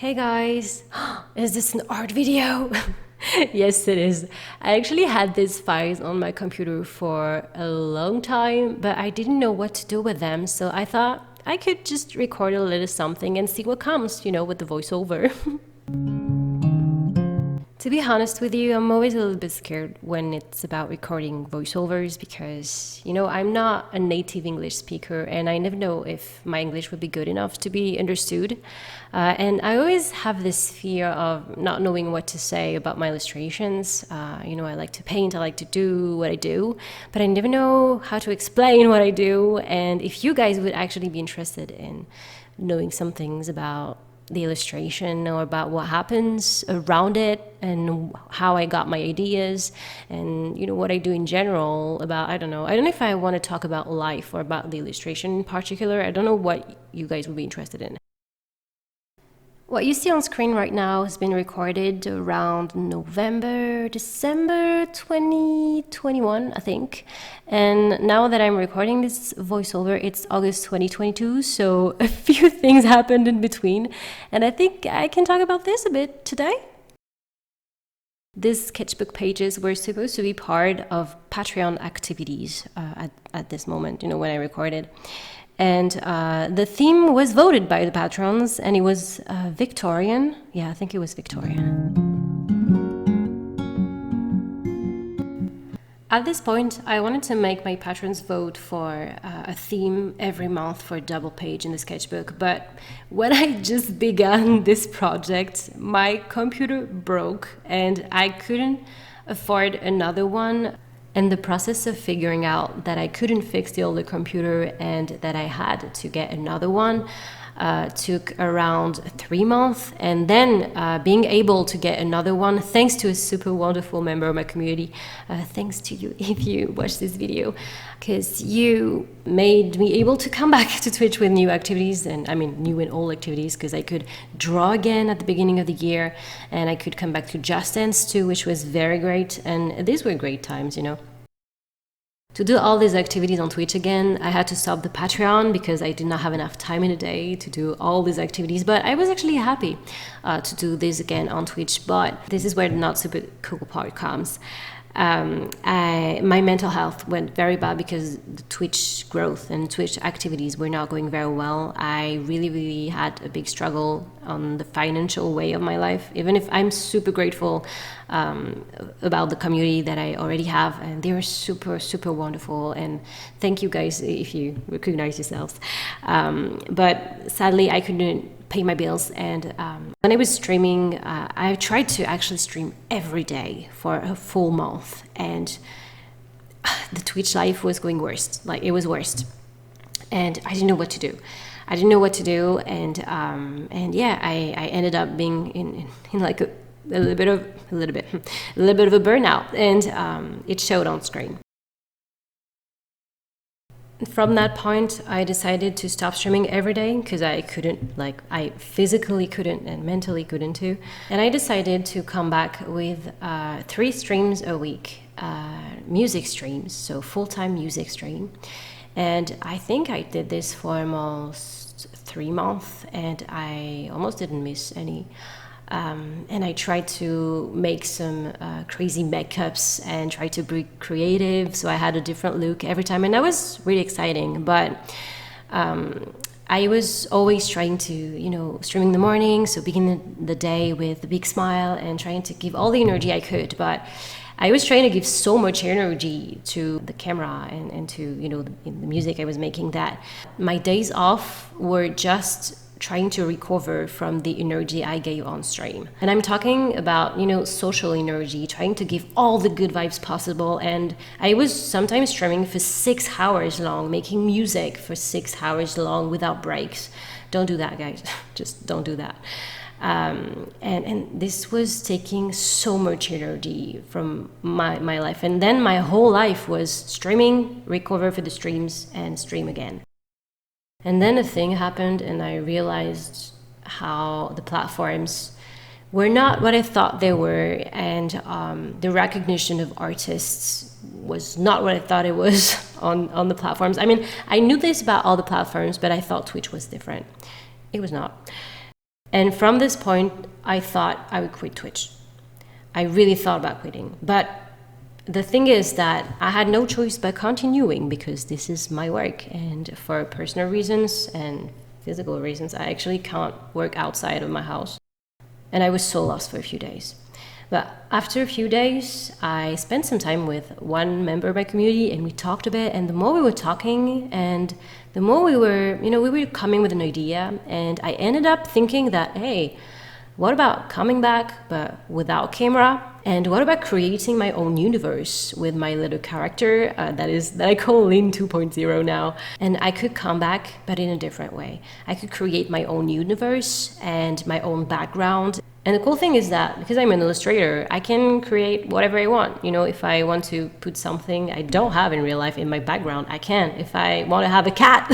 Hey guys, is this an art video? Yes, it is. I actually had these files on my computer for a long time, but I didn't know what to do with them, so I thought I could just record a little something and see what comes, with the voiceover. To be honest with you, I'm always a little bit scared when it's about recording voiceovers because, I'm not a native English speaker and I never know if my English would be good enough to be understood. And I always have this fear of not knowing what to say about my illustrations. I like to paint, I like to do what I do, but I never know how to explain what I do. And if you guys would actually be interested in knowing some things about the illustration or about what happens around it and how I got my ideas and what I do in general about I don't know if I want to talk about life or about the illustration in particular. I don't know what you guys would be interested in. What you see on screen right now has been recorded around December 2021, I think. And now that I'm recording this voiceover, it's August 2022, so a few things happened in between. And I think I can talk about this a bit today. These sketchbook pages were supposed to be part of Patreon activities at this moment, when I recorded. And the theme was voted by the patrons, and it was Victorian. Yeah, I think it was Victorian. At this point, I wanted to make my patrons vote for a theme every month for a double page in the sketchbook. But when I just began this project, my computer broke and I couldn't afford another one. And the process of figuring out that I couldn't fix the older computer and that I had to get another one took around 3 months. And then being able to get another one, thanks to a super wonderful member of my community, thanks to you if you watch this video, because you made me able to come back to Twitch with new activities, and I mean new and old activities, because I could draw again at the beginning of the year, and I could come back to Just Dance too, which was very great, and these were great times, To do all these activities on Twitch again, I had to stop the Patreon because I did not have enough time in a day to do all these activities, but I was actually happy to do this again on Twitch. But this is where the not super cool part comes. My mental health went very bad because the Twitch growth and Twitch activities were not going very well. I really had a big struggle on the financial way of my life, even if I'm super grateful about the community that I already have, and they were super wonderful, and thank you guys if you recognize yourselves. But sadly I couldn't pay my bills, and when I was streaming, I tried to actually stream every day for a full month, and the Twitch life was going worst. Like, it was worst, and I didn't know what to do. And yeah, I ended up being in like a little bit of a burnout, and it showed on screen. From that point, I decided to stop streaming every day because I couldn't, I physically couldn't and mentally couldn't too. And I decided to come back with 3 streams a week, music streams, so full-time music stream. And I think I did this for almost 3 months, and I almost didn't miss any. And I tried to make some crazy makeups and try to be creative, so I had a different look every time, and that was really exciting. But I was always trying to, stream in the morning, so begin the day with a big smile and trying to give all the energy I could. But I was trying to give so much energy to the camera and to, the music I was making, that my days off were just trying to recover from the energy I gave on stream. And I'm talking about, social energy, trying to give all the good vibes possible. And I was sometimes streaming for 6 hours long, making music for 6 hours long without breaks. Don't do that, guys. Just don't do that. And this was taking so much energy from my life. And then my whole life was streaming, recover for the streams, and stream again. And then a thing happened, and I realized how the platforms were not what I thought they were, and the recognition of artists was not what I thought it was on the platforms. I mean, I knew this about all the platforms, but I thought Twitch was different. It was not. And from this point, I thought I would quit Twitch. I really thought about quitting. But the thing is that I had no choice but continuing because this is my work. And for personal reasons and physical reasons, I actually can't work outside of my house. And I was so lost for a few days. But after a few days, I spent some time with one member of my community and we talked a bit. And the more we were talking and the more we were coming with an idea. And I ended up thinking that, hey, what about coming back but without camera? And what about creating my own universe with my little character that I call Lynn 2.0 now? And I could come back, but in a different way. I could create my own universe and my own background. And the cool thing is that because I'm an illustrator, I can create whatever I want. You know, if I want to put something I don't have in real life in my background, I can. If I want to have a cat,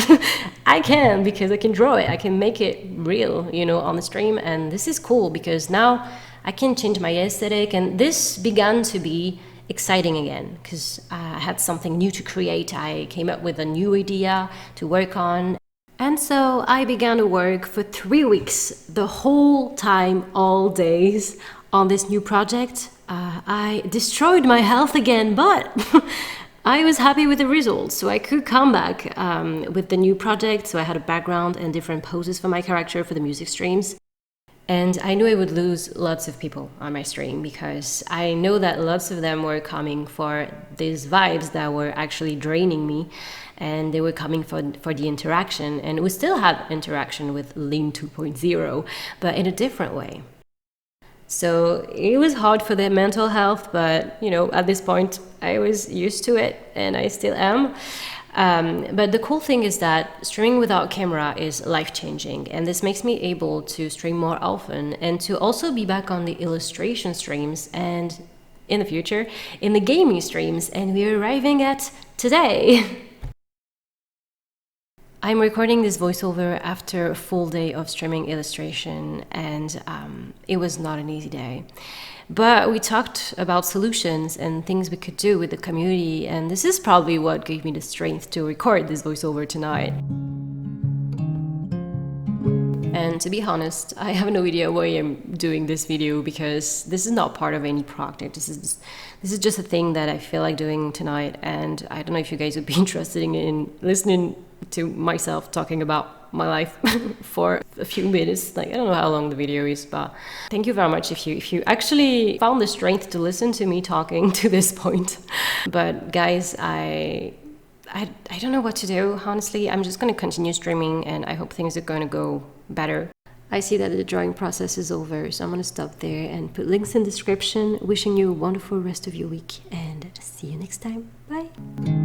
I can, because I can draw it. I can make it real, you know, on the stream. And this is cool because now I can change my aesthetic, and this began to be exciting again because I had something new to create. I came up with a new idea to work on. And so I began to work for 3 weeks, the whole time, all days, on this new project. I destroyed my health again, but I was happy with the results, so I could come back with the new project. So I had a background and different poses for my character for the music streams. And I knew I would lose lots of people on my stream because I know that lots of them were coming for these vibes that were actually draining me, and they were coming for the interaction. And we still had interaction with Lynn 2.0, but in a different way. So it was hard for their mental health, but you know, at this point I was used to it and I still am. But the cool thing is that streaming without camera is life-changing, and this makes me able to stream more often and to also be back on the illustration streams and in the future in the gaming streams, and we're arriving at today. I'm recording this voiceover after a full day of streaming illustration, and it was not an easy day. But we talked about solutions and things we could do with the community, and this is probably what gave me the strength to record this voiceover tonight. And to be honest, I have no idea why I'm doing this video, because this is not part of any project. This is just a thing that I feel like doing tonight, and I don't know if you guys would be interested in listening to myself talking about my life for a few minutes. Like, I don't know how long the video is, but thank you very much if you actually found the strength to listen to me talking to this point. But guys, I don't know what to do, honestly. I'm just going to continue streaming, and I hope things are going to go better. I see that the drawing process is over, so I'm going to stop there and put links in the description. Wishing you a wonderful rest of your week, and see you next time. Bye!